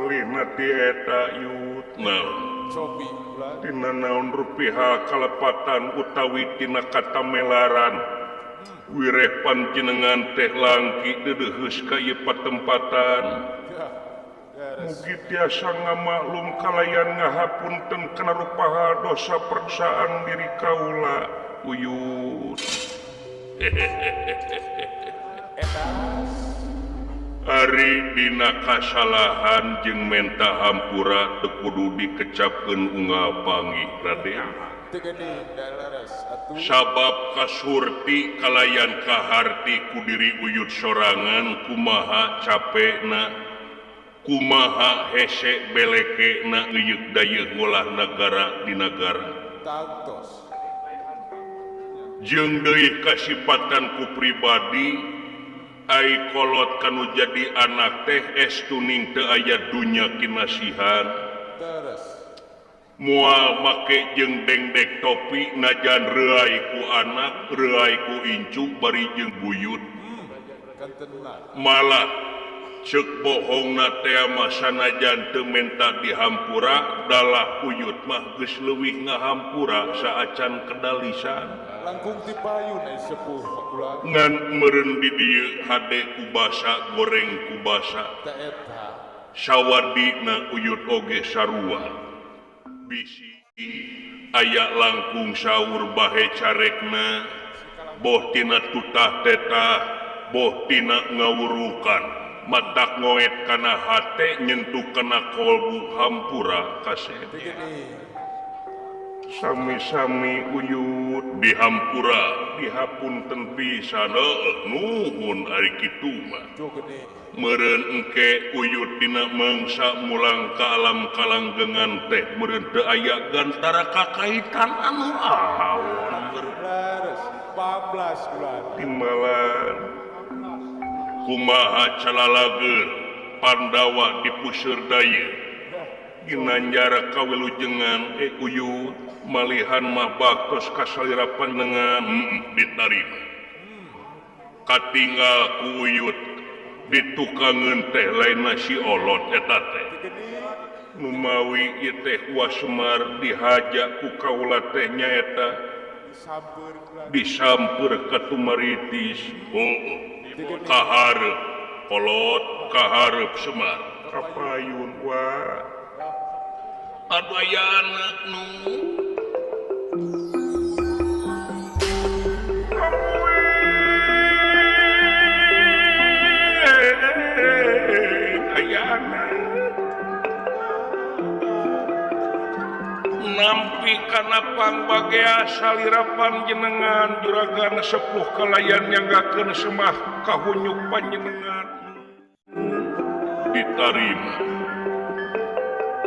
kalihna tieta yutna tina naon rupiah kalepatan utawi tina katamelaran wireh panjenengan teh langki dedeheus ka ieu patempatan mugi tiasa ngamaklum kalayan ngahapunten kana rupaha dosa perksaan diri kaula uyut Ari dina kasalahan jeung menta hampura teu kudu dikecapkeun unggal panggih Raden. Sabab kasurti kalayan kaharti ku diri uyut sorangan kumaha capekna, kumaha hese belekena euyeuh dayeuh ngolah nagara di nagara. Jeung deui kasipatan ku pribadi ai kolot kanu jadi anak teh estuning teu aya dunya kinasihan moal make jeung dengdek topi najan reuai ku anak reuai ku incu bari jeung buyut malah ceuk bohongna teh mah sanajan teu menta dihampura dalah uyut mah geus leuwih ngahampura saacan kedalisan langkung dipayun sepuh ngan meureun di dieu hade kubasa goreng kubasa sawadina uyut oge sarua bisi aya langkung saur bahe carekna boh tina tutah tetah boh tina ngawurukan matak ngoet kana hate nyentuh kana kolbu hampura kasep sami-sami uyut dihampura dihapunten pisan nuhun ari kitu mah meureun engke uyut dina mangsa mulang ka alam kalanggengan teh meureun teu aya gantara kakaitan anu ahaun leres 14 bulan timbalan kumaha calalageun Pandawa dipuseur daya ginanjara kawilujengan uyut malihan mah baktos kasalira panjenengan ditarima katinggal ku uyut ditukangeun teh lainna si olot eta teh nu mawi ieu teh Semar dihaja ku kaula teh nyaeta disamper ka tumaritis kahareup kolot kahareup Semar kapayun wa adu aya anak nu nampi kana pangbagea salira panjenengan juragan sepuh kalayan nyanggakeun semah kahunyuk panjenengan ditarima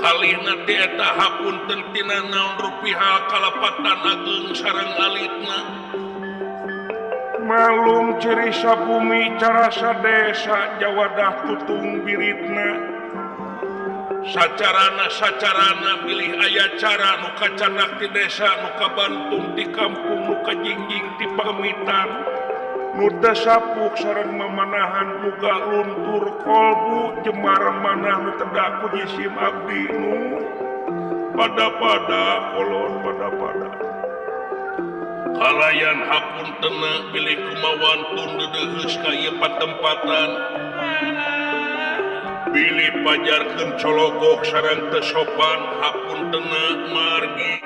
kalihna teh eta hapunten tina naon rupiah kalapatan ageung sareng alitna malum ciri sabumi carasa desa jawadah tutung biritna sacarana pilih aya cara nu kacanak di desa nu kabantung di kampung nu kajingjing di pamitan nu teu sapuk sareng mamanahan muga luntur kolbu jemar manah nu tedak ku jisim abdi nu pada-pada kolon pada-pada kalayan hapuntenna bilih kumawan tun dedeheus ka ieu patempatan bilih pajarkeun cologok sareng teu sopan hapuntenna margi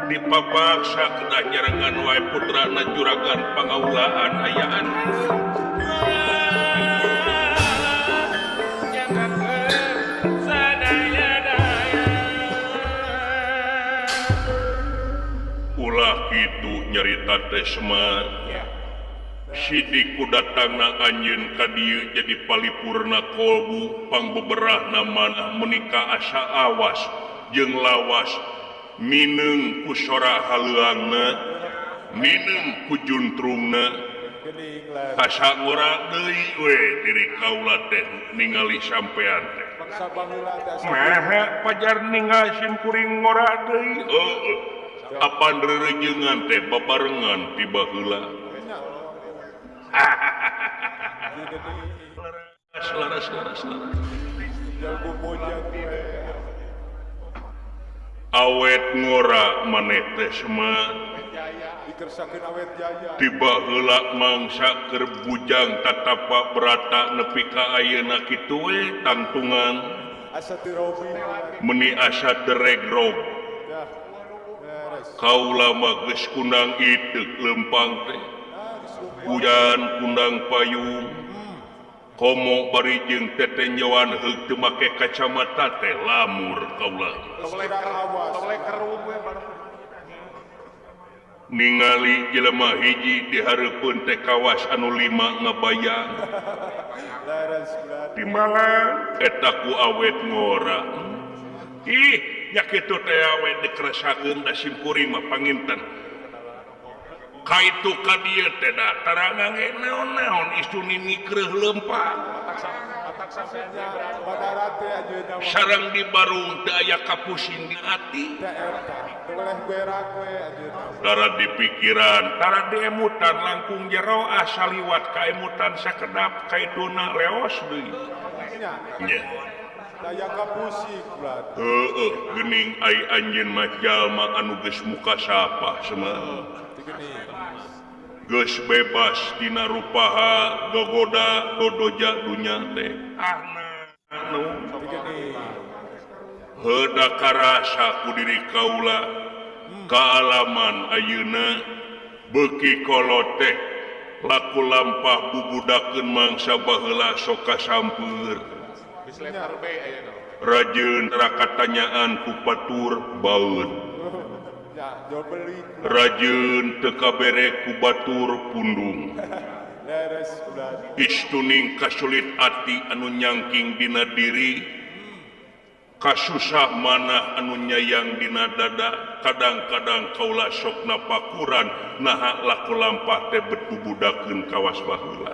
dipapaksa kedah nyerengan wae putrana juragan pangaulaan ayaan ulah kitu nyarita teh Semar sidik ku datangna anjeun ka dieu jadi palipurna kolbu pangbeberahna manah menika asa awas jeung lawas mineng ku sora haleuangna mineng ku juntrungna asa ngora deui we diri kaula teh ningali sampean teh nah pajar ningali sim kuring ngora deui heueuh apan rerejengan teh babarengan ti baheula laras awet ngora maneh teh semua tiba heula mangsa keur bujang tatapa berata nepi ka ayeuna kitu we tangtungan meni asa deregrog kaula mah geus kundang ideuk lempang teh hujan kundang payung komo bari jeung teteh nyawan heug teu make kacamata teh lamur kaula ningali jelema hiji di hareupeun teh kawas anu 5 ngabayang timbalan eta ku awet ngora ih nya kitu teh awet dikeresakeun da simkuring mah panginten kaitu ka dieu teh da tarangan ge naon-naon isu mimikreuh lempang sareng di barung teu aya kapusing di ati dara di pikiran dara di emutan langkung jero asa liwat ka emutan sakedap kaituna leos deui nya daya kapusing heueuh geuning ai anjeun mah jalma anu geus muka sapa semua geus bebas dina rupaha gogoda dodoja dunya teh anu heuda karasa ku diri kaula kaalaman ayeuna beuki kolot teh laku lampah bubudakeun mangsa baheula sok kasampeur rajeun rakatanyaan ku batur baeud rajeun teu kabere ku batur pundung istuning kasulit ati anu nyangking dina diri kasusah manah anu nyayang dina dada kadang-kadang kaula sok napakuran naha laku lampah teh betubudakeun kawas baheula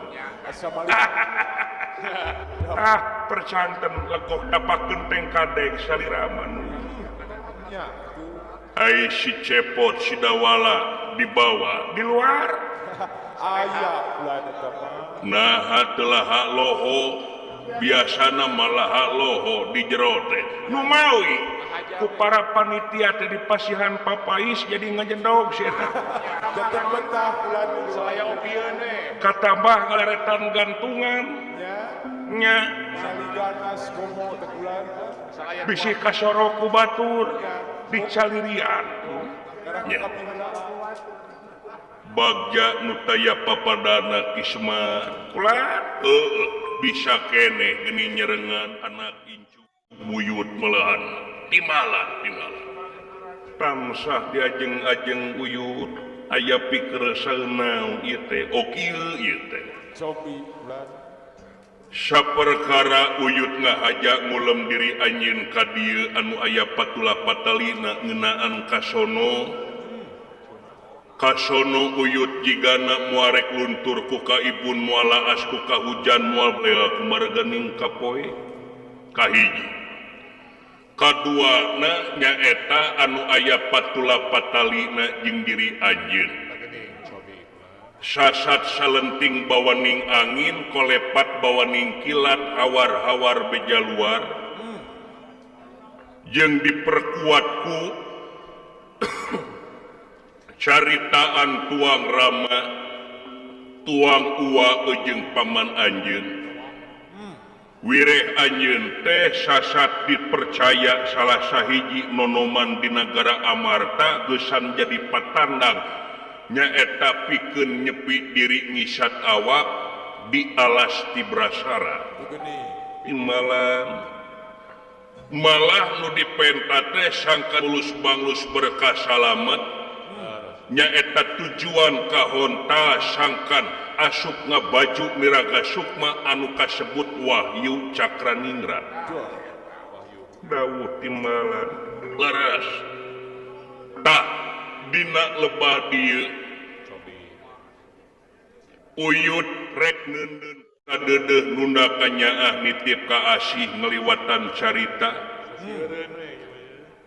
percanten legoh dapakeun teng kadek saliraman ai si cepot si dawala dibawa di luar aya nah telah loho biasana malah loho di jero teh nu mawi ku para panitia teh di pasihan papais jadi ngajendog sia jatah betah bulan salaya opieun we katambah ngaleretan gantungan nya saliganas komo teh bulan bisi kasoro ku batur di calirian nya bagja nu taya papadana kisma ulah bisa kene geni nyerengan anak incu buyut melahan timalan tansah diajeng-ajeng uyut aya pikir saeunaon ieu teh okieu ieu teh cobi ulah saperkara uyut ngahajak ngulem diri anjeun ka dieu anu aya patula patalina ngeunaan kasono uyut jigana muarek luntur ku ka ibun muala asku ka hujan mual bela kumarganing kapoe kahiji kaduana nyaeta anu aya patula patalina jeung diri anjeun sasat salenting bawaning angin kolepat bawaning kilat hawar-hawar beja luar jeung diperkuatku caritaan tuang rama tuang uwa jeung paman anjeun wireh anjeun teh sasat dipercaya salah sahiji nonoman di negara Amarta geusan jadi patandang nyaeta pikeun nyepi diri ngisat awak di alas Tibrasara malah nu dipenta teh sangka lulus banglus berkah salamet nyaeta tujuan kahonta sangkan asup ngabaju miraga sukma anu kasebut Wahyu Cakraningrat dawuh timbalan leres tak dina lebah dieu uyut rek neundeun kadeudeuh nunda kanyaah nitip ka asih ngaliwatan carita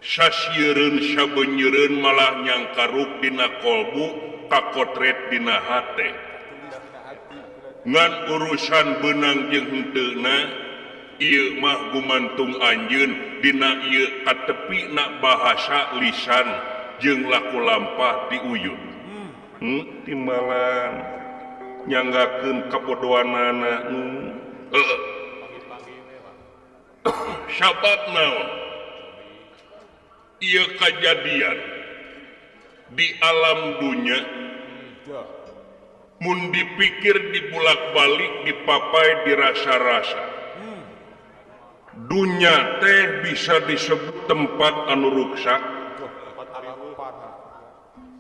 sasiereun sabeunyereun malah nyangkaruk dina kolbu kakotret dina hate ngan urusan beunang jeung henteuna ieu mah gumantung anjeun dina ieu katepina bahasa lisan jeung laku lampah diuyut. Timbalan nyanggakeun kabodohanana. Sabab naon? Ieu kajadian di alam dunya mun dipikir dibulak-balik dipapai dirasa-rasa. Dunya teh bisa disebut tempat anu ruksak.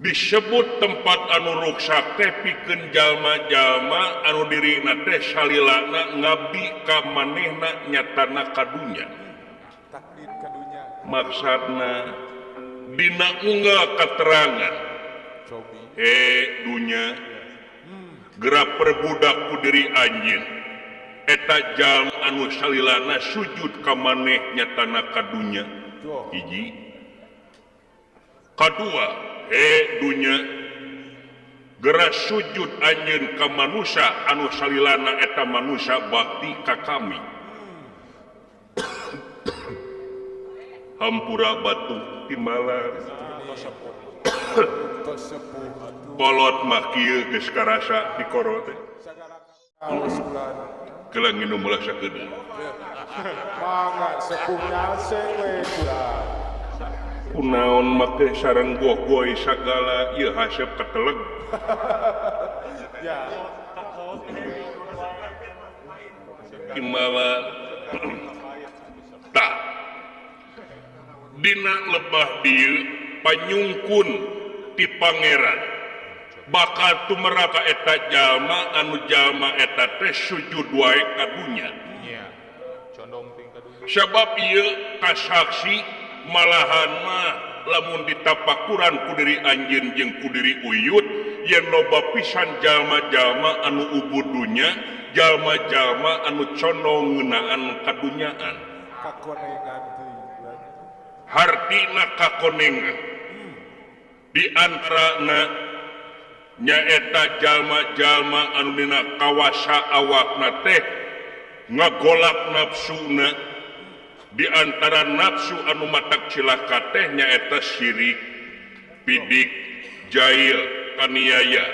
Disebut tempat anu ruksak teh pikeun jalma-jalma anu dirina teh salilana ngabdi ka manehna nyatana ka dunya. Maksudna dina unggal katerangan dunya gerak perbudak ku diri anjeun eta jalma anu salilana sujud ka maneh nyatana ka dunya. Hiji kadua dunya gerak sujud anjeun ka manusia anu salilana eta manusia bakti ka kami. Hampura batu timbalan kolot mah kieu geus karasa di koro teh kelang minum ulah sakedeung mangga sepuhnya sewe ulah kunaon make sareng gogoy sagala ieu hasep kateleg ya timbalan tah dina lebah dieu panyungkun ti pangeran bakal tumeraka eta jalma anu jalma eta teh sujud wae ka dunya. Sabab ieu kasaksi malahan mah lamun ditapakuran ku diri anjeun jeung ku diri uyut yen loba pisan jalma-jalma anu ubud dunya, jalma-jalma anu condong ngeunaan kadunyaan. kakonengan teuing Hartina kakonengan di antarana nyaeta jalma-jalma anu dina kawasa awakna teh ngagolak nafsuna. Di antara nafsu anu matak cilaka teh nyaeta syirik, bidik, jail, kaniaya,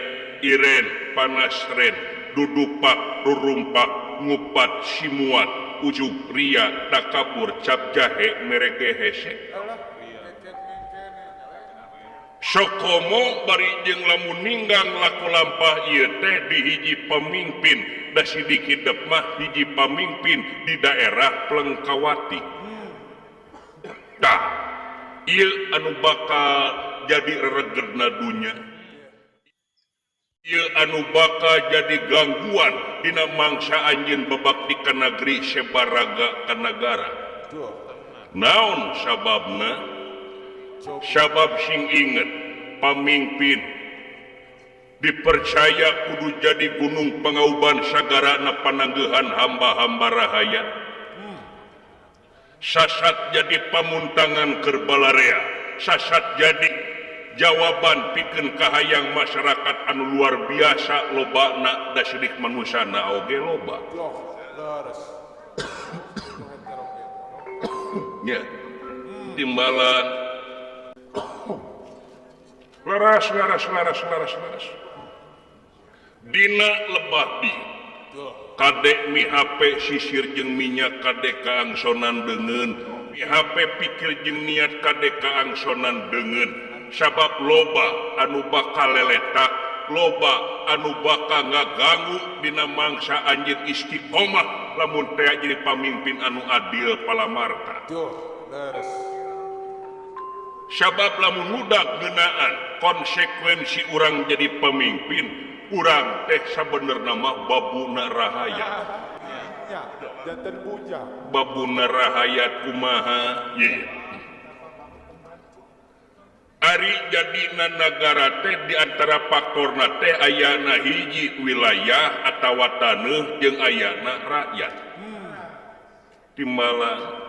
iren, panasren, dudupak, rurumpak, ngupat, simuat, ujug, ria, takabur, cap jahe, merege hese. Sokomo bari jeung lamun ninggang laku lampah ieu teh di hiji pemimpin da sidiki dep mah hiji pamimpin di daerah Plengkawati. Tah, ieu anu bakal jadi reregedna dunya. Ieu anu bakal jadi gangguan dina mangsa anjeun babakti ka negeri sebaraga ka nagara. Naon sababna? Sabab sing inget pamimpin dipercaya kudu jadi gunung pangauban sagarana pananggehan hamba-hamba rahaya. Sasat jadi pamuntangan kerbalarea, sasat jadi jawaban pikeun kahayang masyarakat anu luar biasa lobana da sidik manusana oge loba. Ya, timbalan laras dina lebah di kadek mi HP sisir jeung minyak kadek kaangsonan deungeun mi HP pikir jeung niat kadek kaangsonan deungeun sabab loba anu bakal leletak loba anu bakal ngaganggu dina mangsa anjeun istiqomah lamun teh jadi pamimpin anu adil palamarta. Sabab lamun mudak ngeunaan konsekuensi urang jadi pemimpin, urang teh sabenerna mah babuna rahaya. Ya, janten bujang. Babuna rahaya kumaha? Ye. Ari jadina nagara teh di antara faktorna teh ayana hiji wilayah atawa taneuh jeung ayana rakyat. Timbalan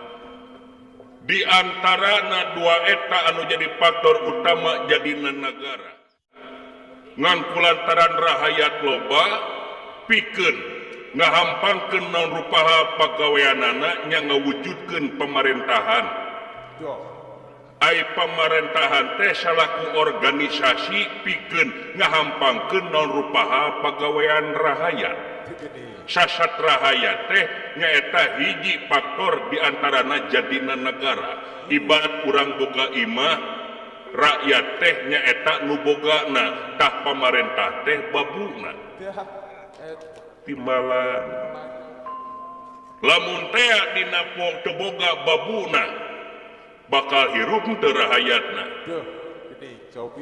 di antarana dua eta anu jadi faktor utama jadina negara ngan kulantaran rahayat loba pikeun ngahampangkeun naon rupaha pagaweanana nya ngawujudkeun pemerintahan. Yo. Ai pemerintahan teh salaku organisasi pikeun ngahampangkeun naon rupaha pagawean rahayat. Sasat rahayat teh nyaeta hiji faktor diantarana jadina negara. Ibarat urang boga imah, rakyat teh nyaeta nu bogana, tah pamarentah teh babuna. Timbalan lamun teh dina teu boga babuna bakal hirup teu rahayatna.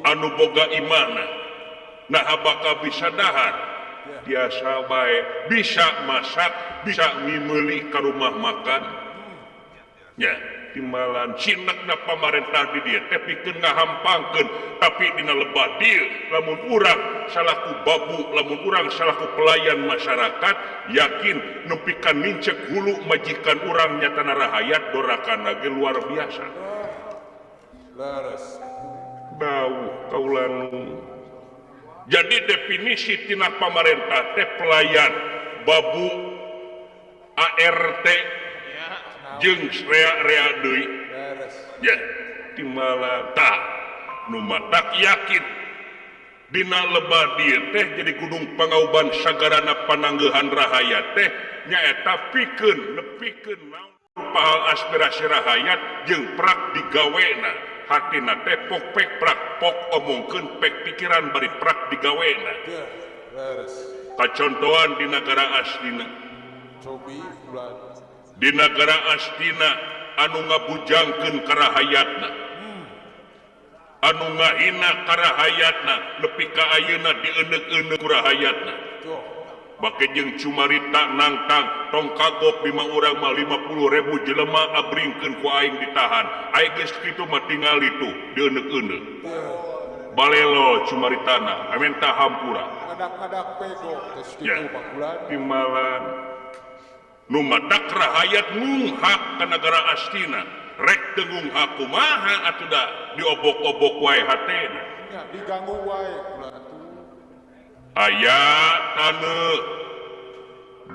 Anu boga imahna nah bakal bisa dahar. Biasa bae bisa masak, bisa ngimeuli ka rumah makan. Ya, timbalan sinekna pamarentah di dieu teh pikeun ngahampangkeun, tapi dina lebah dieu lamun urang salaku babu, lamun urang salaku pelayan masyarakat yakin nepikeun nincek hulu majikan urang nyatana rahayat dorakana ge luar biasa. Leres. Bau kaulanu. Jadi definisi tina pamarentah teh pelayan, babu, ART, jeung rea-rea deui. Ya, timbalan tah nu matak yakin dina lebah dieu teh jadi gunung pangauban sagarana pananggehan rahayat teh nyaeta pikeun nepikeun naon rupaha aspirasi rahayat jeung prak digawena. Hatina teh pok pek prak pok omongkeun pek pikiran bari prak digawena. Kacontohan di negara Astina. Di negara Astina anu ngabujangkeun karahayatna. Anu ngahina karahayatna nepi ka ayeuna dieuneuk-euneuk ku rahayatna. Bake jeung cumarita nangtang tong kagok bima urang mah 50.000 jelema abringkeun ku aing ditahan. Aing geus kitu mah tingali tuh dieuneuk-euneuk. Balelo cumaritana amen tah hampura. Ngadak-ngadak pego geus kitu bakulan. Timbalan nu matak rahayat ngunghak ka negara Astina. Rek teu ngunghak kumaha atuh da diobok-obok wae hatena. Ya diganggu wae kulan. Aya taneuh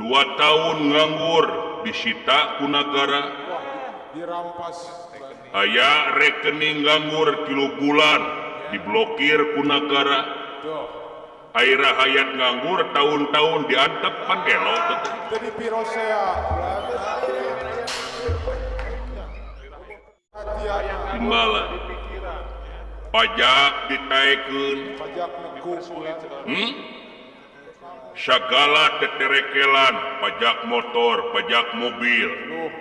2 tahun nganggur disita ku negara. Dirampas. Aya rekening nganggur 3 bulan diblokir ku negara. Aya rahayat nganggur tahun-tahun diantep pan elo teh. Jadi pirosea. Timbalan pajak ditaekeun. Pajak neku bulan. Sagala teterekelan, pajak motor, pajak mobil,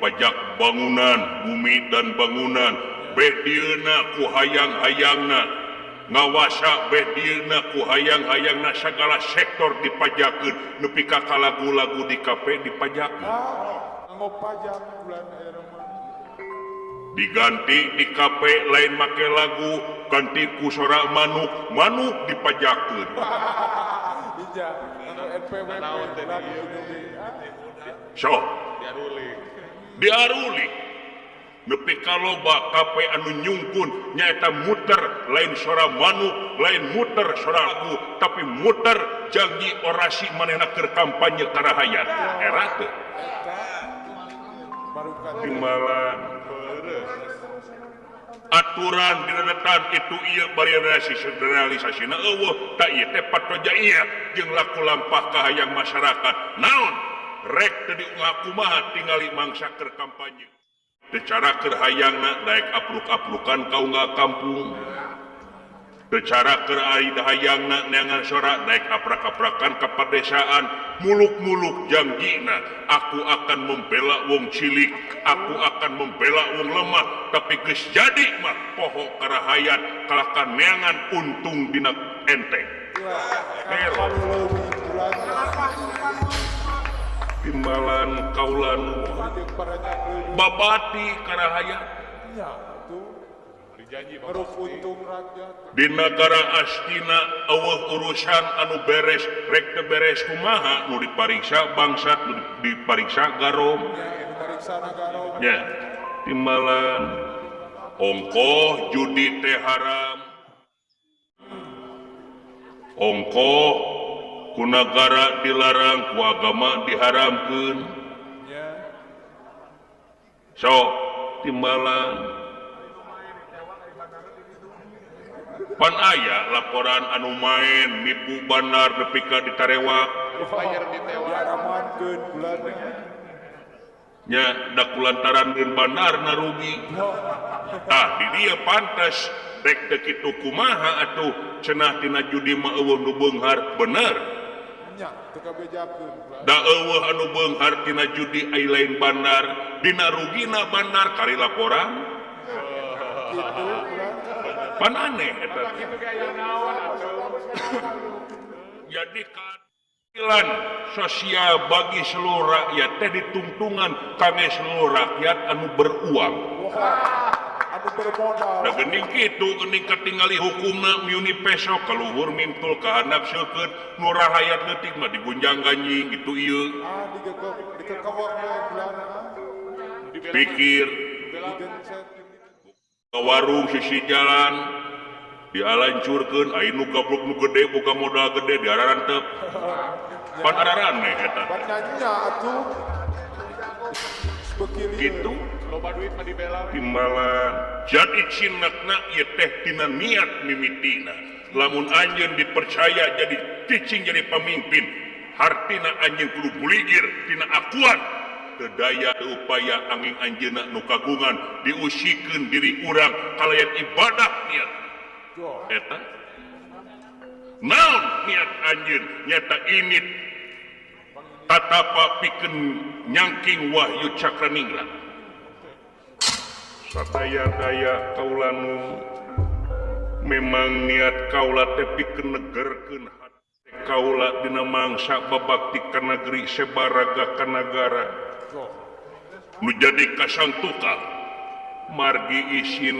pajak bangunan, bumi dan bangunan, beh dieuna ku hayang-hayangna, ngawasa beh dieuna ku hayang-hayangna sagala sektor dipajakeun, nepi ka lagu-lagu di kafe dipajakeun. Ngomong pajak bulan air mah. Diganti di kafe lain make lagu, ganti ku sora manuk, manuk dipajakeun. Ija, NPWP lagi So, diaruli nepi ka loba kape anu nyungkun nyaeta muter lain sora manuk, lain muter sora lagu, tapi muter janji orasi manehna keur kampanye karahayat. Era teu. Timbalan aturan diredetan itu ieu bari realisasina eueuh ta ieu teh patoja iya jeung laku lampah ka hayang masyarakat. Naon? Rek teu diulah tingali mangsa keur kampanye. Teu cara keur hayangna daek apluk-aplukan ka unggal kampung. Teu cara keur ari hayangna neangan sora daek aprak-aprakan ka padesaan. Muluk-muluk janjina, aku akan membela wong cilik, aku akan membela wong lemah, tapi geus jadi mah poho karahayat kalakan neangan untung dina enteng. Timbalan kaulan babati karahayat. Di negara Astina eueuh urusan anu beres rek teu beres kumaha nu dipariksa bangsat nu dipariksa garom nya timbalan ongkoh judi teh haram ongkoh ku nagara dilarang ku agama diharamkeun nya sok timbalan pan aya laporan anu main nipu bandar nepi ka ditarewak diaramankeun bulan nya da kulantaran deun bandarna rugi di dieu pantes rek teu kitu kumaha atuh cenah tina judi mah eueuh nu beunghar bener nya teu kabejakeun bulan da eueuh anu beunghar tina judi ai lain bandar dina rugina bandar kari laporan gitu bulan pan aneh eta jadi keadilan sosial bagi seluruh rakyat teh ditungtungan kangge seluruh rakyat anu beruang anu bermodal da geuning kitu geuning katingali hukumna miuni peso kaluhur mintul ka handap seukeut nu rahayat leutik mah digunjang ganjing gitu ieu dikekewek we bulan pikir digencet ke warung sisi jalan dialancurkeun ai nu gablok nu gede boga modal gede diararantep pan araraneh eta ban nyanyinya atuh begini gitu loba duit mah dibela timbalan jadi cinakna ieu teh tina niat mimitina lamun anjeun dipercaya jadi cicing jadi pamimpin hartina anjeun kudu buligir tina akuan teu daya teu upaya angin anjeunna nu kagungan diusikeun diri urang kalayan ibadah niat eta naon niat anjeun nyata init tatapa pikeun nyangking wahyu cakraningrat sadaya-daya kaula nu memang niat kaula teh pikeun negerkeun hati kaula dina mangsa babakti ka negeri sebaraga ka nagara nu jadi kasangtuka margi isin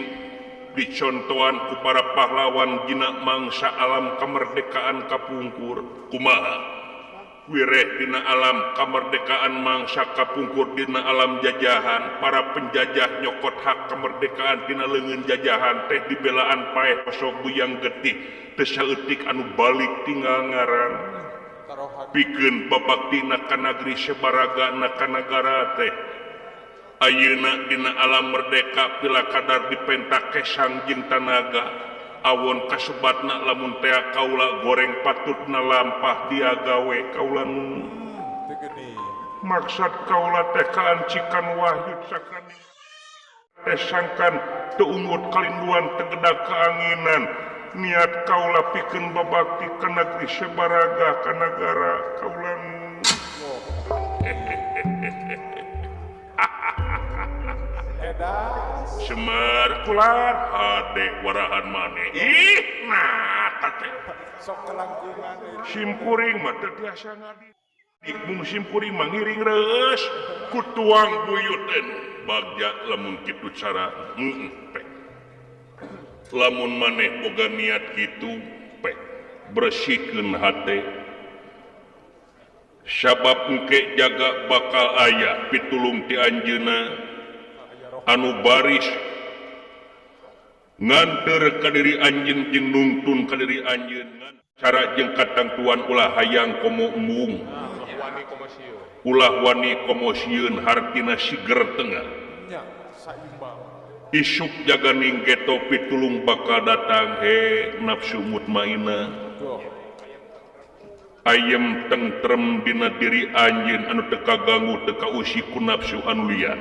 dicontohan ku para pahlawan dina mangsa alam kemerdekaan kapungkur kumaha wireh dina alam kemerdekaan mangsa kapungkur dina alam jajahan para penjajah nyokot hak kemerdekaan dina leungeun jajahan teh dibelaan paeh pasok buyang getih teu saeutik anu balik tinggal ngaran pikeun babaktina ka nagri sebaraga na ka nagara teh ayeuna dina alam merdeka pila kadar dipentak kesang jeung tanaga awon kasebatna lamun teh kaula goreng patutna lampah dia gawe kaula nu teu geni maksud kaula teh kaancikan wahyu cakran teh sangkan teu ungut kalinduan tegedak keanginan niat kaula pikeun babakti ka negeri sebaraga ka nagara kaula nu Semar kular hade warahan maneh ih nah teh sok kelangkungan simkuring mah teu tiasa ngadi dikmung simkuring mah ngiring reus ku tuang buyuteun bagja lamun kitu cara pek lamun maneh boga niat kitu pek bersihkeun hate sabab engke jaga bakal aya pitulung ti anjeunna anu baris nganter ka diri anjeun jeung nungtun ka diri anjeun cara jeung katangtuan ulah hayang komo embung wani komosieun ulah wani komosieun hartina siger tengah nya saimbang isuk jaga ninggeto pitulung bakal datang he nafsu mutmainah ayem tentrem dina diri anjeun anu teu kaganggu teu kausi ku nafsu anu liar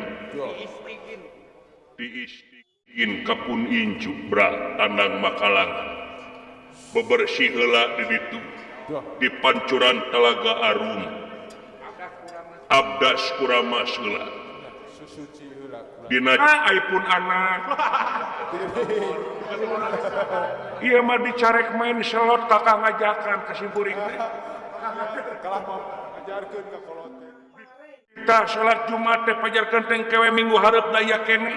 diistigin kapun incu bra tandang makalangan bebersih heula di ditu di pancuran telaga arum abdas kurama seula susuci heula dina ai pun anak ieu mah dicarek main selot kakak ngajakan ka simpuring teh kalah mah ajarkeun ka kolot kita salat Jumat teh pajarkeun teh kewe minggu hareup daya kene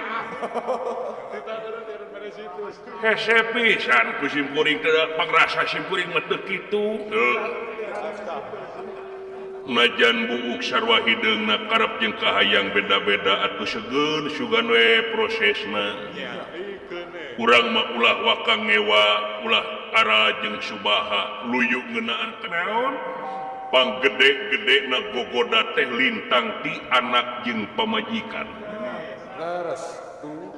hese pisan ku simkuring teh pangrasa simkuring mah teu kitu najan buuk sarwa hideungna karep jeung kahayang beda-beda atuh segeun sugan we prosesna urang mah ulah wakang ngewa ulah Ara jeung Subaha luyu ngeunaan kenaon panggede-gede na gogoda teh lintang ti anak jeung pamajikan. Leres tuh.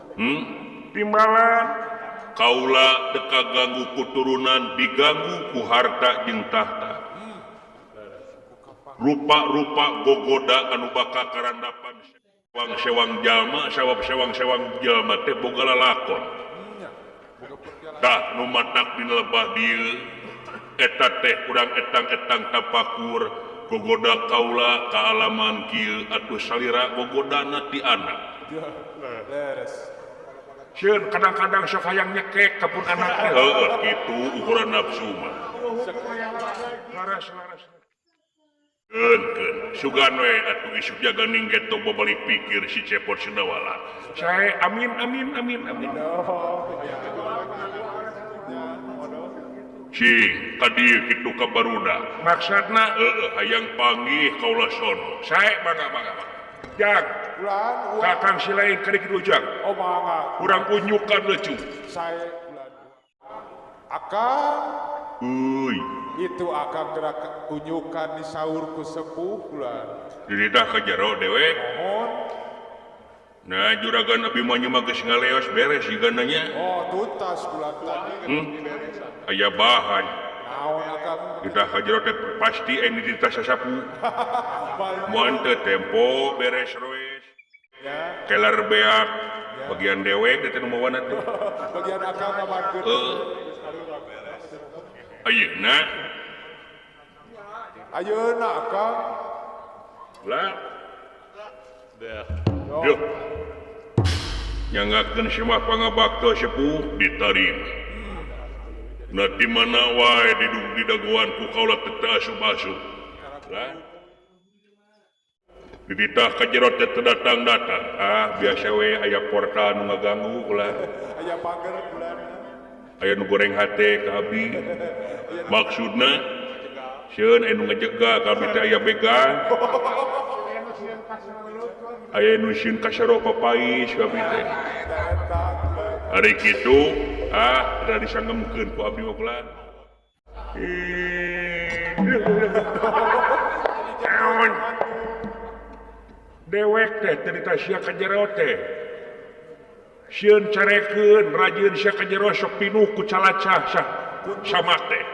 Timbalan kaula teu kaganggu kuturunan diganggu ku harta jeung tahta. Rupa-rupa gogoda anu bakal karandapan sewang jalma, sewang jalma teh boga lalakon. Tah nu matak dina lebah dieu eta teh urang etang-etang tapakur gogoda kaula ka alaman kieu atuh salira gogodana ti anak. Leres. Sieun kadang-kadang sok hayang nyekek ka pun anak teh. Heueuh kitu ukuran nafsu mah. Laras. Keun, sugan we atuh isuk jaga ningget to babalik pikir si cepot sendawala. Sae amin. Cing, kadieu kitu ka barudak. Maksudna hayang panggih kaula sono. Sae mangga. Jang, Ulan, kakang si lain kadi kitu jang. oh mangga. Urang unyukan leucu. Saya ulan. Akang itu akan gerak unjukan di sahur ku sepuh ulan. Diridah ka jero dewek. Mohon. Nah, juragan abi mah mah geus ngaleos beres jigananya. Oh, tuntas ulan tadi. Aya bahan. Naon akang Kita ka jero teh pasti aya di tas sasapu. Moal teu tempo beres roes. ya. Kelar beak bagian dewek teh nu mawana teh. Bagian akang ngamarkeun. Ayeuna Ayeuna akang lah. Yuk. Nyangakeun simah pangabakta sepuh ditarima. Nati mana wae di daguan ku kaula teu asup-asup. Lah. Diditah ka jero teh teu datang-datang. Biasa we aya portal nu ngaganggu ulah. aya pager ulan. Aya nu goreng hate ka abdi. Maksudna sieun aya nu ngajega ka abdi teh aya begal. Aya nu sieun kasaro papais ka abdi teh. Ari kitu da disangemkeun ku abdi mah naon dewek teh cerita sia ka jero teh sieun carekeun rajieun sia ka jero sok pinuh ku calacah sama teh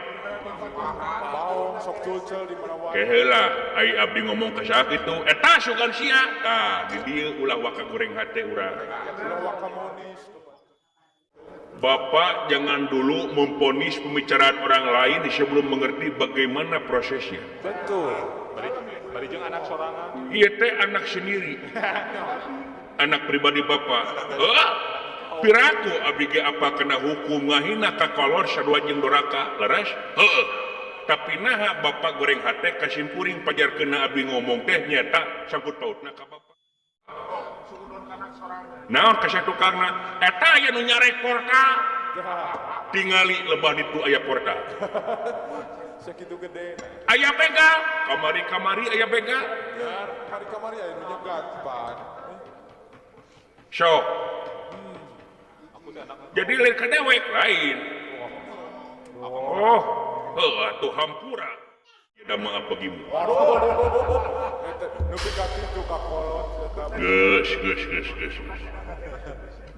Baong sok culcel di mana wae. keheula ai abdi ngomong ka sakitu eta sugan sia tah di dieu ulah waka goreng hate urang. Ulah wakamonis. Bapak jangan dulu memponis pembicaraan orang lain sebelum mengerti bagaimana prosesnya. Betul. Bari jeung anak sorangan. Iya teh anak sendiri. Anak pribadi bapak. Piraku abdi ge apa kena hukum ngahina ka kolor sadua jeung doraka leres? Heueuh. Tapi naha bapak goreng hate kasimpuring pajarkeunna abdi ngomong teh nyata sangkut pautna ka bapak. Naon ka satukangna eta aya nu nyarek portal. Tingali lebah ditu aya portal. Sakitu gede. Aya begal, kamari aya begal. Kamari aya nu nyegat pan. Sok. Jadi lain ka dewek lain. Oh, atuh hampura. Da mah apa gimu. Eta nu pikat itu ka kolot eta. Geus.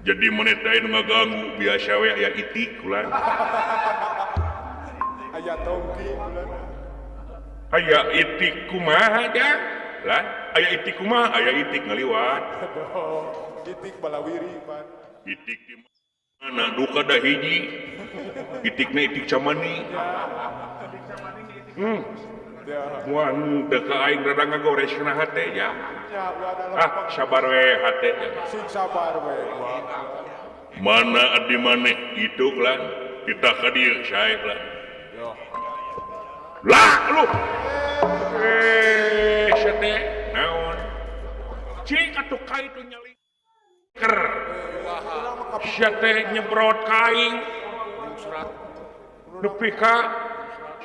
Jadi maneh teh nu ngaganggu biasa we aya itik ulah. Aya tongki ulan. Aya itik kumaha ja? Lah, aya itik kumaha? Aya itik ngaliwat. Itik balawiri pan. Itik di mana? Duka dah hiji. Itikna itik camani. Muan deka aing rada ngagoresna hate ya. Ya ulah Sabar we hate. sing sabar we. Mana abdi maneh itu lan kita ka dieu sae lan. Yo. Lah lu. Sete naon? Cing atuh kai tu nyali. Ker. Sete nyebrot kaing. Nepi ka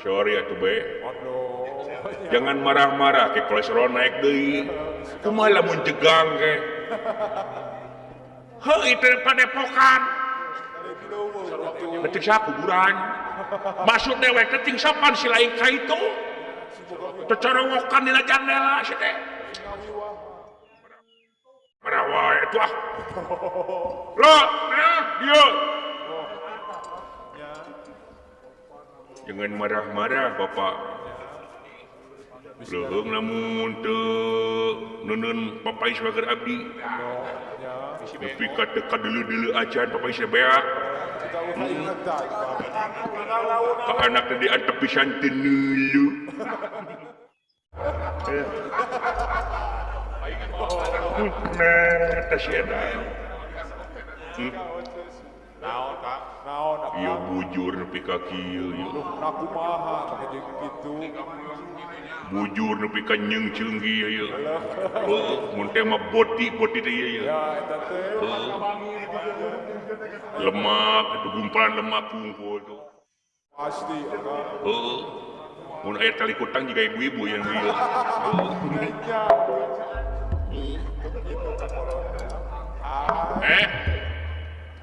sorry atuh be. Jangan marah-marah ke kolesterol naik deui. Kumaha lamun jegang ke? Heuh itu padepokan. Detik sa kuburan. Maksud dewek detik sapan si lain ka itu. Tercorowokan dina jandela si teh. Marawa itu ah. Lo, nah, dia. Jangan marah-marah Bapak. Leuheung lamun teu neunun papai sagar abdi. Tapi kata kadelu-delu acan papai sebeak. Ka anak tadi antep pisan teu neulu. Nah, tas eta. Naon, Kak? Naon, Ieu bujur nepi ka kieu ieu. aku maha pakai jeung gitu. Bujur nepi ka nyeungceung ieu ieu. Heuh, mun teh mah boti teh ieu ieu. Ya, eta teh Lemak, itu gumpalan lemak kumpul tuh. pasti Akang. Mun aya tali kutang juga ibu-ibu yang ieu.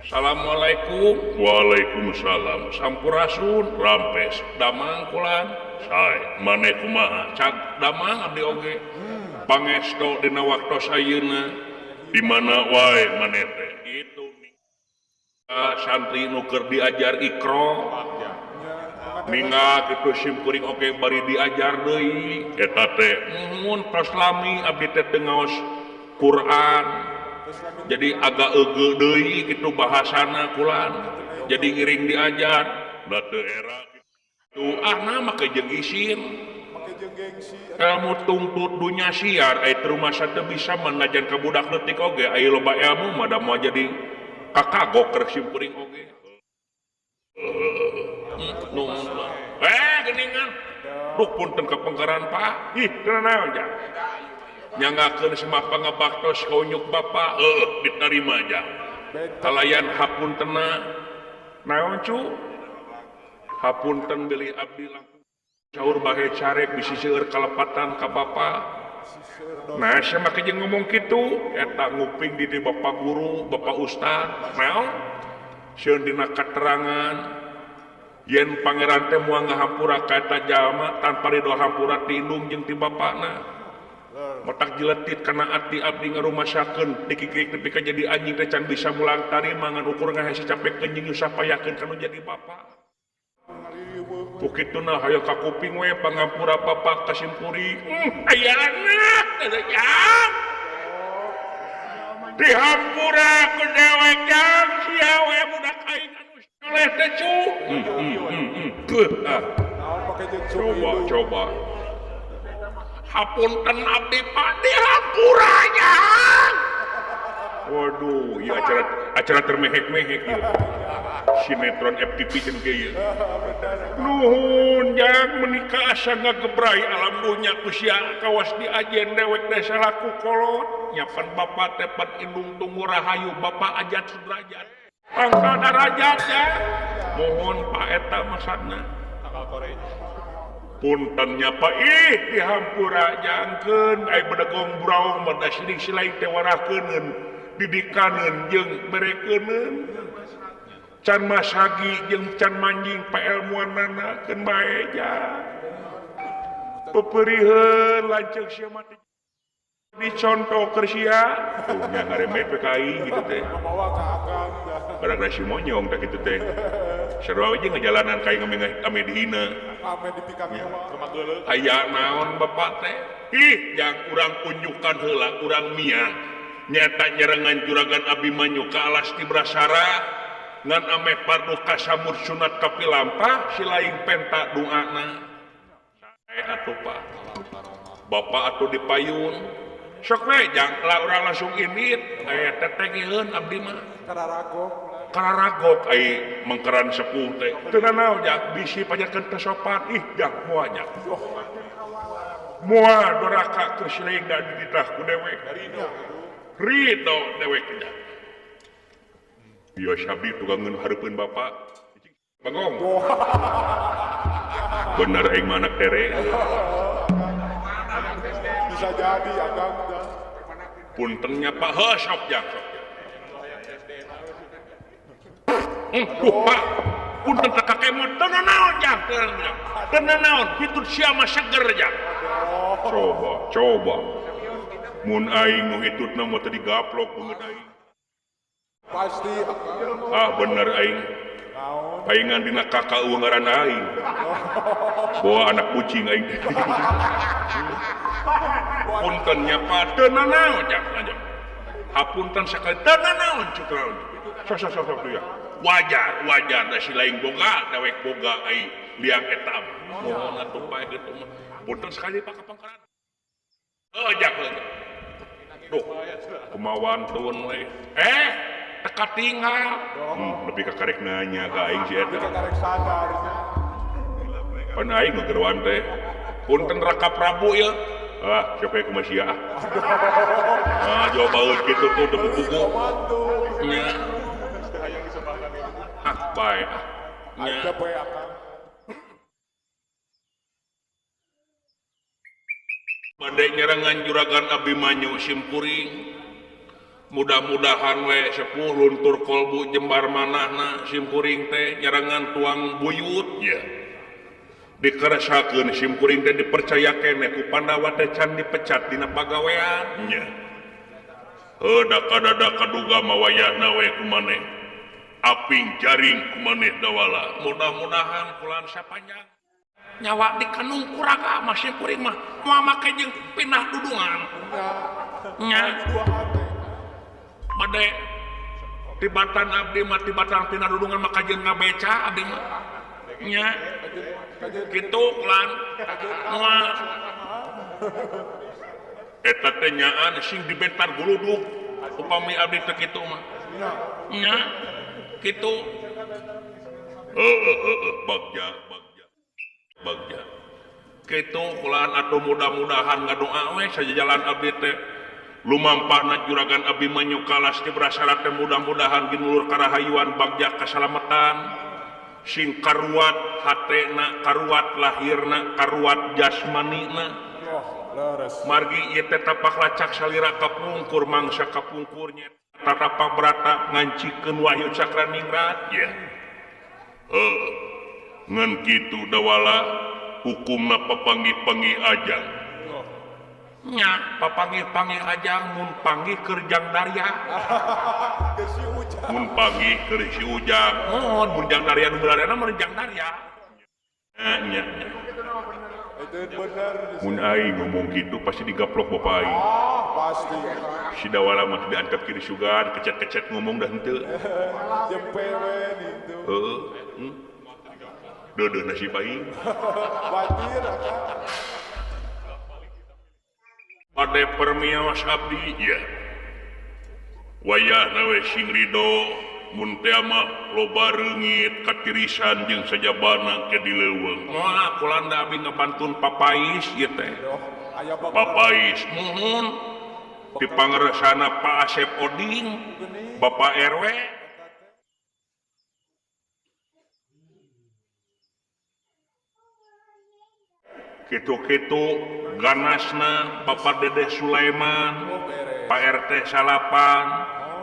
Assalamualaikum. Waalaikumsalam. Sampurasun, rampes, damang kulan. Sae, maneh kumaha? Cak damang abdi oge. Pangesto dina waktos ayeuna di mana wae maneh teh. Itu santri nu keur diajar Iqra. Mingga kitu simkuring oge bari diajar deui. Eta teh mun tos lami abdi teh teu ngaos Quran. Jadi agak ege deui kitu bahasana kulan. Jadi ngiring diajar. Da teu era kitu ahna make jeung isin. Pakai jeung gengsi. Kamu tuntut dunya siar aya teu masa teu bisa manajan ka budak leutik oge aya loba ilmu mah da moal jadi kakagok keur simkuring oge. Geningan. Duh punten kepengkeran Pak. Ih, kenapa aja? Nyanggakeun semapa ngabaktos kaunyuk Bapak, diterima aja. Kalayan hapuntena. Naon cu? Hapunten beli abdi langkung saur bahe carek bisi seueur kalepatan ka Bapak. Nah, saya make jeung ngomong kitu, eta nguping di Bapak guru, Bapak ustad. Naon? Sieun dina katerangan yen pangeran teh moal ngahampura ka eta jalma tanpa ridho hampura ti indung jeung ti bapana. Motak jiletit kana ati abdi ngarumasakeun dikikik nepi ka jadi anjing teh can bisa mulang tarima ngan ukur ngahese capek keunjing sapayakeun kanu jadi bapa. Pukituna hayo ka kuping we pangampura bapa ka simpuri. Aya anak teh jang. Dihampura ku dewek jang sia we budak aing anu soleh teh cu. Naon pakai jeung Coba. Hapunten abdi Pak dihampuranya. Waduh, ya acara termehek-mehek ya. Sinetron FTV jeung kieu. Nuhun jang menikah asa ngagebrai alam dunya ku sia kawas diajen dewek desa laku kolot. Nyapan Bapak teh pan indung tunggu rahayu Bapak ajat sudrajat. Angka darajat ya. Mohon Pak eta maksudna. Tanggal Korea. Puntennya Pak dihampura jangkeun ai bedegong buraung mada sidik silain teh warahkeuneun didikaneun jeung berekeuneun can masagi jeung can manjing paelmuanana keun bae ja pepeurieun lanceuk sia mati dicontoh keur sia tuh nya ngareme PKI gitu teh bawa ka Akang. barang si monyong tak gitu teh sarua aja ngejalanan kayak ame dihina Ame dipikang Kemageuleuh. aya naon Bapak teh yang urang unjukan heula urang miang nyata nyerengan juragan Abi Manyu ka alas ti Brasara ngan ame pardu kasamur sunat kapilampah si lain penta doana atuh Pak Bapak atuh dipayun sok we jang urang langsung init aya tetegeun abdi mah kararagok ai mengkeran sepuh teh teu naon jak bisi panyakeun teh sopan jak moal jak moal doraka keur sileung da dititah ku dewek ridho dewek jak ieu sabdi tukang hareupeun Bapak Bagong bener aing mah anak tere bisa jadi Akang. puntennya Pak sok jak Pak punten teh kakemot teu naon jang teu naon hitut sia mah seger jang coba mun aing nu hitutna mah teu digaplok beungeut aing Pasti bener aing paingan dina kakak eueuh ngaran aing bawa anak kucing aing punten nya Pak teu naon jang hapunten sakali teu naon cukra sok ya wajar da si lain boga dawek boga ai liang etam mohon atuh pae kitu mah punten sekali Pak kapangkaran jak duh kemauan tuun we teka tinggal lebih ke karek nanya ka aing si eta karek sadar. pan aing gegerwan teh punten Raka Prabu ya siapa yang kumasia jawab gitu tuh udah buku nya baik Ada poe akang. Badai nyerangan juragan Abimanyu Simkuring mudah-mudahan we sepuh luntur kolbu jembar manahna Simkuring teh nyerangan tuang buyut ya dikerasakeun Simkuring teh dipercaya keneh ku Pandawa teh can dipecat dina pagawean nya heuda kaduga mawayahna we kumaneh aping jaring kumaneh dawala mudah-mudahan kulan sapanjang nyawa di kanung kuraga masih kuring mah make jeung pindah dudungan nya bade tibatan abdi mah tibatan pindah dudungan maka jeung ngabeca abdi mah nya kitu kulan moal eta teh nyaan sing dibentar guludug upami abdi teh kitu mah nya kitu bagja kitu kulaan atuh mudah-mudahan ngadoa we sajajalan abdi teh lumampahna juragan Abimanyu kalas ti berasyarat teh mudah-mudahan ginulur karahayuan bagja kasalamatan sing karuat hatena karuat lahirna karuat jasmanina margi ieu teh tapak lacak salira kapungkur mangsa kapungkurnya tatapak berata ngancikeun wahyu cakraningrat ya ngan kitu dawala hukumna papanggih-panggih ajang nya papanggih-panggih ajang mun panggih keur jang darya mun panggih keur si ujang mun jang darya nu belarena mun jang darya nya mun aing ngomong gitu pasti digaplok bapak aing Pasti. si dawala mah diangkat kiri sugan kecet-kecet ngomong dah henteu Jempewen itu. Deudeun nasib aing Batir akang. Ade permios abdi ya wayahna we sing ridho mun teh mah loba reungit katirisan jeung sajabana ke dileuweung moal kulanda abdi ngabantun papais ieu teh Aya papais muhun di pangresana Pak Asep Oding Bapak RW kitu-kitu ganasna Bapak Dede Sulaiman Pak RT Salapan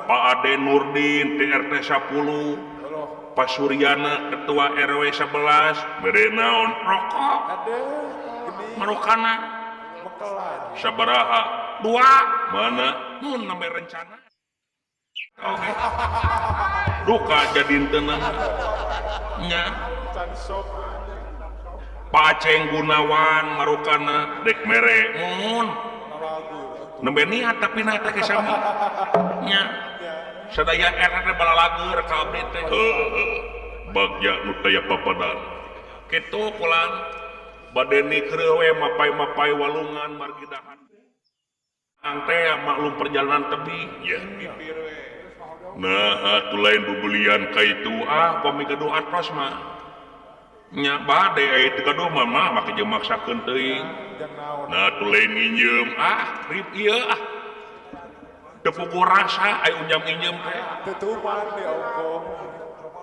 Pak Ade Nurdin TRT 10 Pak Suryana Ketua RW 11 bere naon rokok marukana sabaraha 2 mana mun nembe rencana oke duka jadi tenang nya Pak Aceng Gunawan marukana dek mere mun nembe niat tapi na teh kesami nya sadaya RT balalagur ka abdi teh bagja nu taya papadan kitu kulan bade nikreun we mapai-mapai walungan margi dahan teh maklum perjalanan tebih ya nah atuh lain bebelian ka itu pami gaduh atros mah nya bade aya teu gaduh mah make jeung maksakeun teuing nah atuh lain nginjem rib ieu teu pukul rasa aya unjam nginjem teh Tutupan di ongkong.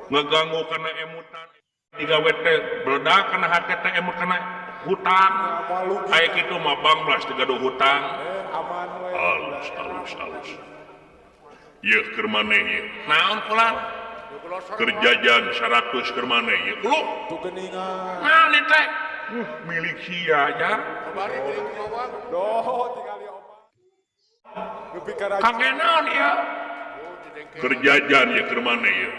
ngeganggu kana emutan digawe teh bledak kana hate teh emut kana hutang aya kitu mah banglas teu gaduh hutang Aman we. alus ieu keur maneh ieu naon kula kerjajan 100 ke mana ya lu Tu geningan. nah ini teh milik sia ya Doh tinggali opat. Nepi ka rajin. kangenan ya kerjajan ya ke mana ya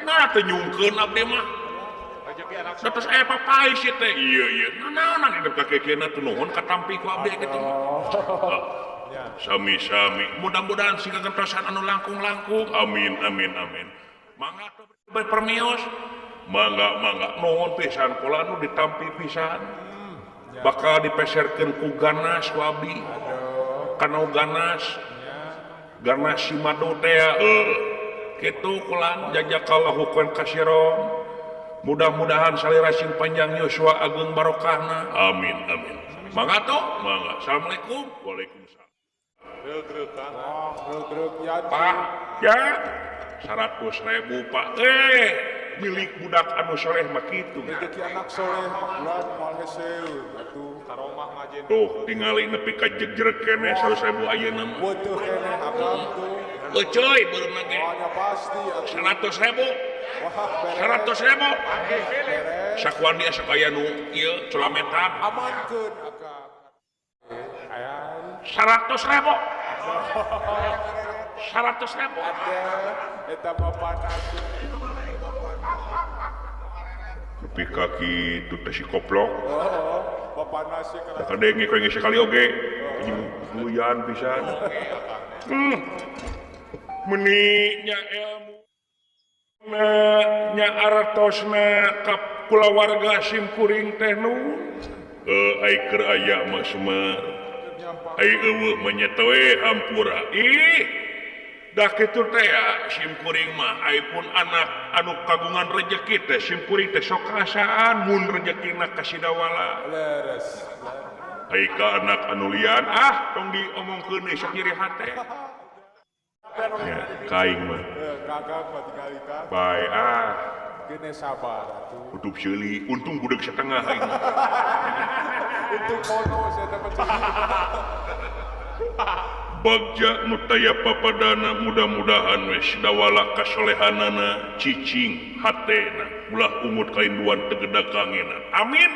nah teu nyungkeun abdi mah Rezeki anak terus papai sih teh iya nah hidup kakekena tuh nuhun katampi ku abdi gitu sami-sami mudah-mudahan sih kangentosan anu langkung-langkung amin mangga permios mangga nuhun pisan kula nu ditampi pisan bakal dipeserkeun ku ganas ku abdi kana ganas si madu teh kitu kula jazakallahu khairan katsiran mudah-mudahan salira sing panjang yuswa agung barokahna amin mangga assalamualaikum waalaikumsalam Geuk Kang. Geuk ya. Pak ya 100.000 Pak milik budak anu soleh mah kitu Rezeki anak soleh bulan moal heseu atuh. Karomah ngajen. tuh tingali nepi ka jegrek kene 100.000 ayeuna mah Weutuh keneh akam tuh. euy beureum lagi Soalnya pasti atuh. 100.000 Wah, 100.000 sakuan dia sakaya nu ieu culametan amankeun akam. Ayan. 100.000 Ada eta bapak atuh. nepi kaki itu teh si koplok Bapak nasi kana kadenge koe geus sekali oge guyan pisan meuni nya ilmu nya artosna ka kulawarga simkuring teh nu ai keur aya mah semar ai eueuh menyetoe hampura dah kitu teh ya simkuring mah ai pun anak anu kagungan rejeki teh simkuring teh sok kasaan mun rejekina kasidawala leres. ai ka anak anu lian tong diomongkeun deui sok nyeri hate ya kaing mah Kakak mah tinggali ka. bae Kene sabar atuh. utup seuli untung budak setengah aing Itu kono saya dapat bagja nu taya papadana mudah-mudahan wes dawala kasolehanana cicing hatena ulah umut kainduan tegeda kangenan amin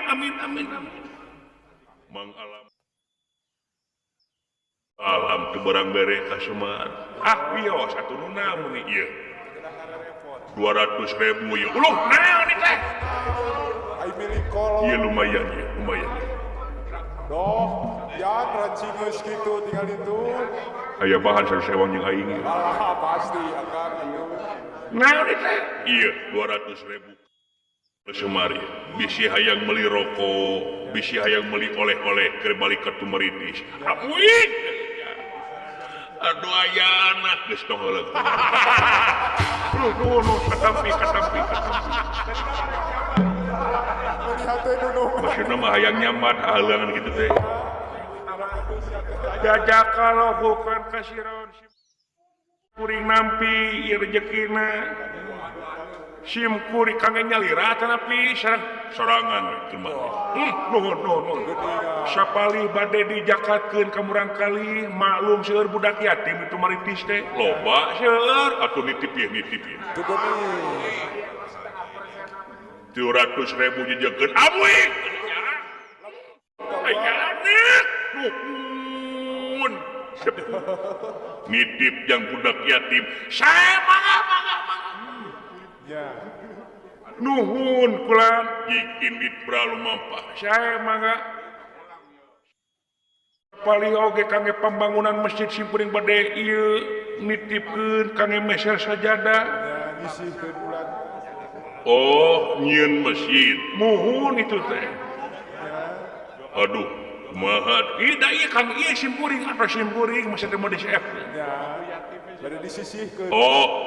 mang alam teu barang bere ka Semar wios atuh nu namun ieu 200.000 ya uluh naon ieu teh ai milik kolot. ieu lumayan. Doh, ya rancing geus kitu tinggal itu. Aya bahan sareng sewang jeung aing ieu Alah pasti akan itu. naon ieu teh ieu 200.000 Semari bisi hayang meuli rokok bisi hayang meuli oleh-oleh keur balik ka tumeritis amuing aduh aya anak geus tong heuleug nu katampi Melihat teh duduk. maksudna mah hayang nyamat halangan kitu teh jazakallahu khairan katsiran kuring nampi ieu rezekina sim kuring kangge nyalira tanapi sorangan we nuhun sapalih bade dijakatkeun ka murang kali maklum seueur budak yatim itu maritis teh loba seueur atuh nitip ieu Tuh nih. 200.000 dijekeun amuing aya anak nuhun nitip yang budak yatim saya mangga Ya. nuhun kulan jikin dit bralu mampah saya mangga paling oge kangge pembangunan masjid simpuring bade ieu nitipkeun kangge meser sajadah Ya nyisihkeun bulan. nyieun masjid muhun itu teh aduh kumaha da ieu kang ieu simpuring atau simpuring masih teh mode CF Ya. Bade disisihkeun.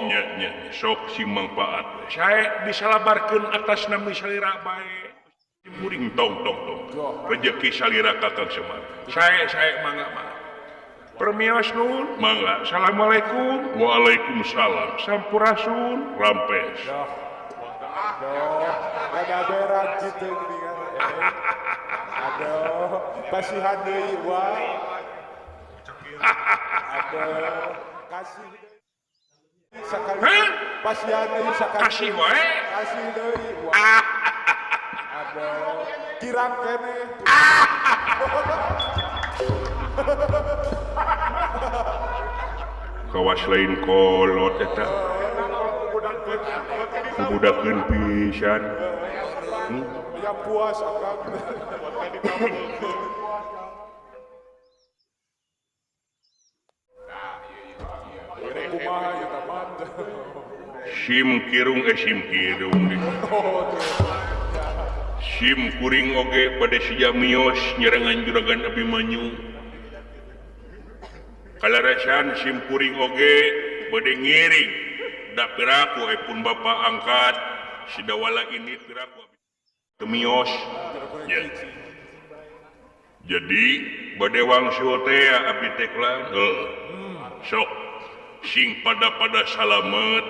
nya sok sing manfaat saya disalabarkeun atas nama salira bae simpuring tong rezeki salira kakang Semar saya mangga permios nun mangga assalamualaikum waalaikumsalam sampurasun rampes Aduh, kada berat gitu gini kan. Aduh, kasihan deui wah. Aduh, kasih. Sakali. Hah? Pasian deui sakali. Kasih wae. Kasih deui. Wah, aduh. Kirang kene. Kawas lain kolot eta. Budakeun pisan. Yang puas akang. Kumaha ieu taman. Sim kirung. Sim kuring oge pada sijamios nyerangan juragan Abimanyu. Kalarasan sim kuring oge pada ngiring. Da piraku pun bapak angkat sidawala ini piraku temios. Ya. Jadi bade wangsul teh abi teklan. Sok sing pada salamet.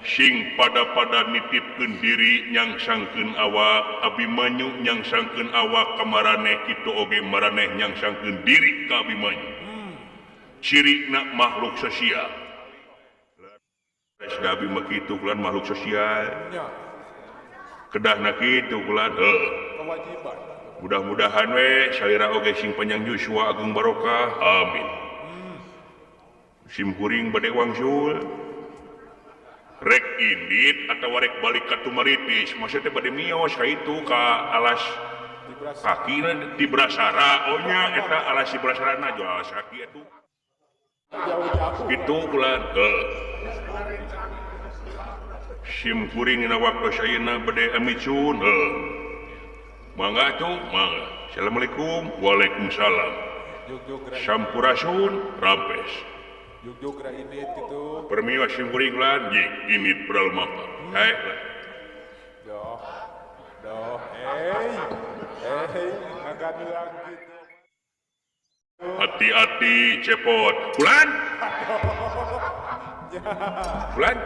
Sing pada nitipkeun diri nyangsangkeun awak Abimanyu nyangsangkeun awak ka maraneh kitu oge maraneh nyangsangkeun diri ka Abimanyu. Cirina makhluk sosial. Da abi mah kitu kulan makhluk sosial. Nya, Kedahna kitu kulan. kewajiban. Mudah-mudahan we salira oge sing panjang yuswa agung barokah. Amin. Sim kuring bade wangsul. Rek indit atau rek balik ka Tumaritis maksudnya pada mios ka itu ka alas kaki di Brasara ohnya eta alas di Brasara na jual alas kaki itu Jauh-jauh. itu bulan sim kuring na waktu sayana bade amicun mangga tuh mangga. Assalamualaikum. Waalaikumsalam. Jog-jog Sampurasun rampes ini gitu. permios sim kuring lan jik init beralmapa hai Doh, ngagadulang gitu. hati-hati cepot bulan bulan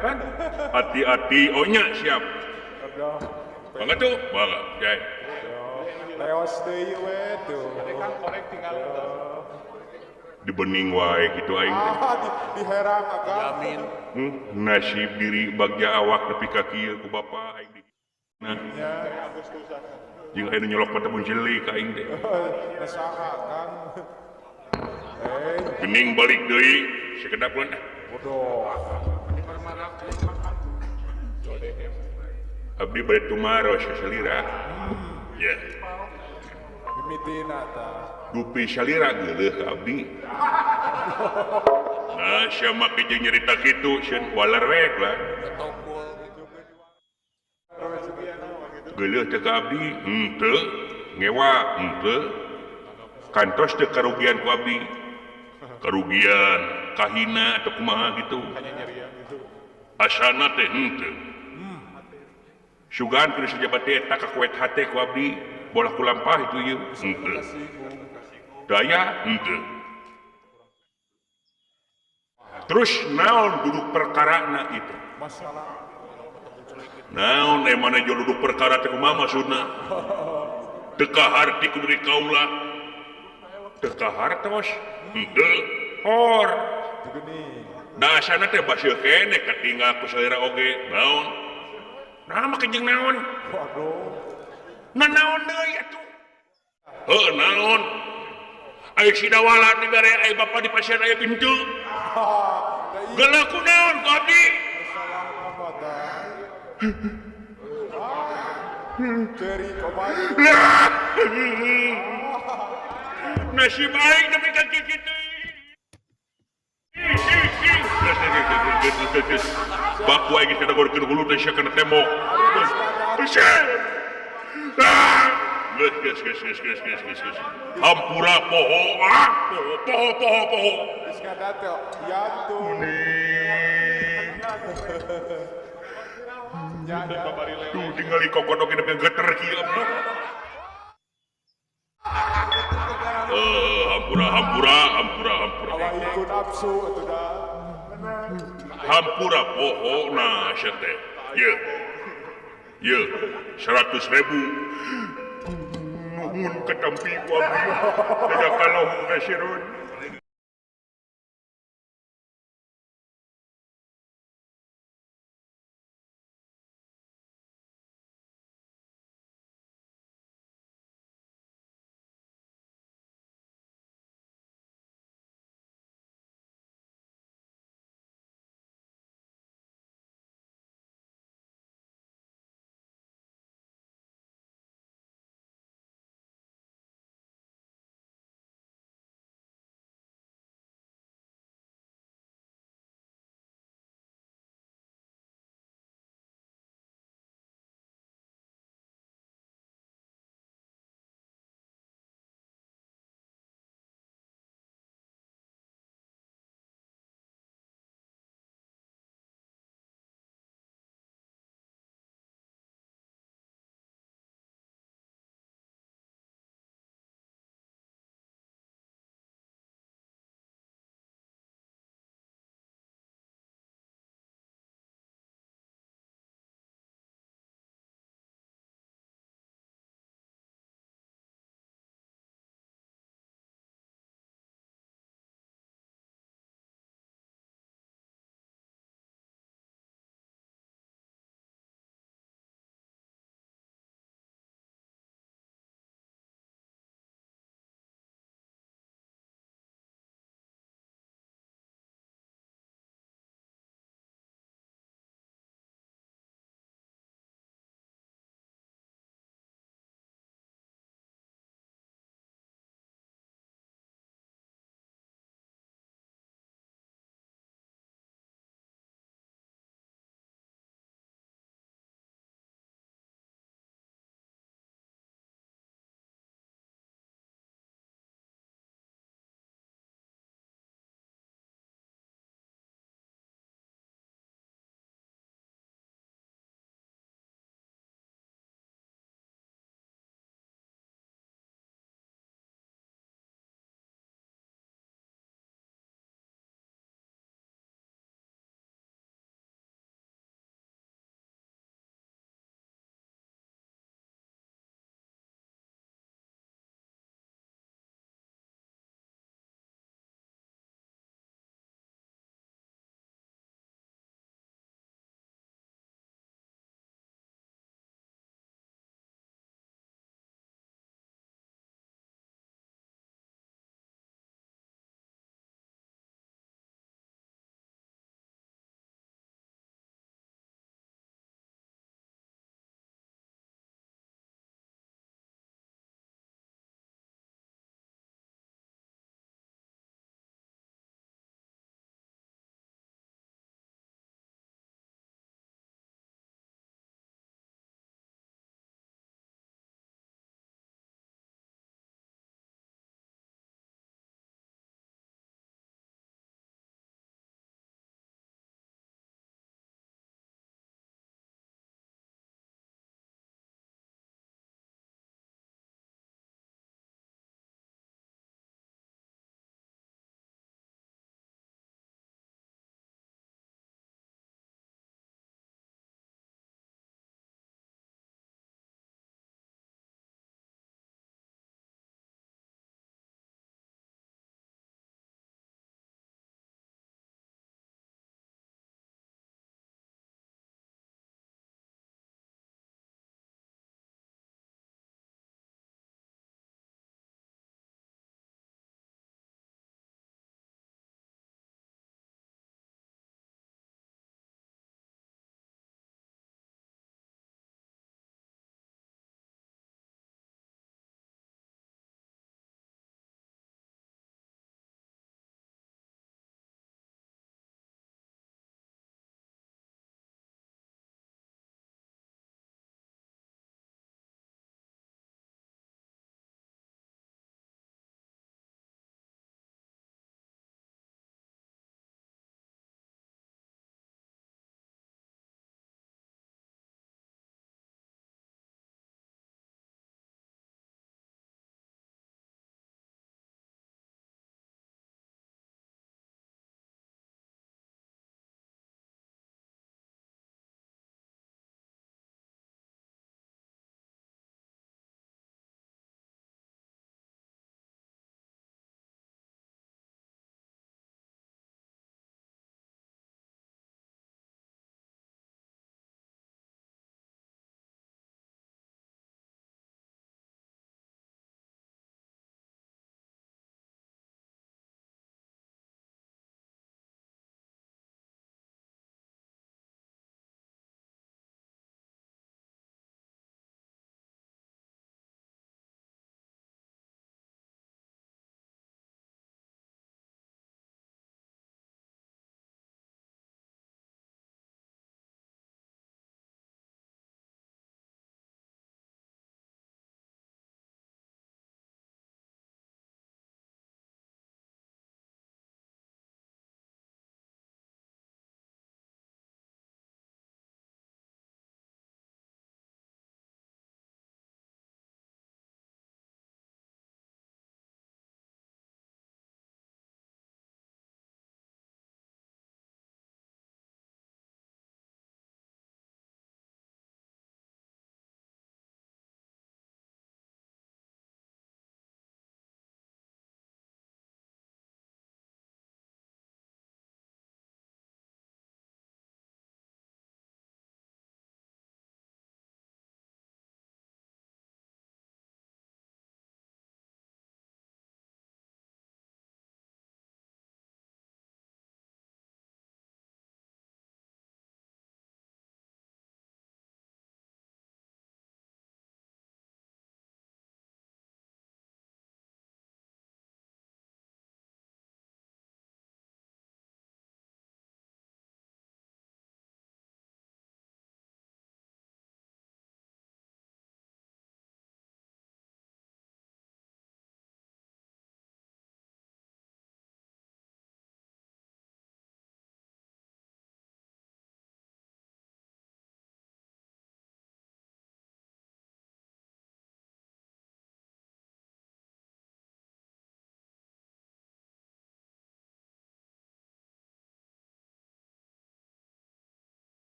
hati-hati ohnya siap Doh, bangga tuh bangga jai leos deui we tuh. Korek tinggal. di bening wae gitu aing teh. Diherang akang. Nasib diri bagja awak nepi ka kieu ku bapa aing di nah jeung aya nu nyolok mata pun jeli ka aing teh Nasaha akang. gening balik deui sakedap lan Bodoh. abdi bade tumaros ka salira ya Mimitina ta. dupi salira geuleuh ka abdi nah sia make jeung nyarita kitu sieun walar rek lah geuleuh teh ka abdi henteu ngewa henteu kantos teu karugian ku abdi karugian kahina atau kumaha gitu asana teh henteu sugan keur sajabat teh eta kakuet hate ku abdi bolah ku lampah itu ieu henteu daya henteu terus naon duduk perkarana itu Masalah. naon emana jo duduk perkara teh kumaha maksudna teu kahar ti kudu kaula teu kahar tos henteu hor Geuning. dasana teh baseuh kene katinggal ku salira oge naon nah mah kejeng naon Waduh. naon deui atuh heuh naon aya sidawala di bare aya bapa di pasien aya pintu geuleuh ku naon ku abdi Salah apa ta? Teri komari. nasib aing nepi ka kitu baku aing teh dagorkeun hulu teh sia kana tembok pisan ges hampura poho poho Geus ngadatel. Yantu. tuh tinggali kokodok ini pengen geter kieu hampura Awa ikut nafsu atuh da. hampura poho nah sia teh ye 100.000 nuhun ketampi ku abdi kada kalau kasirun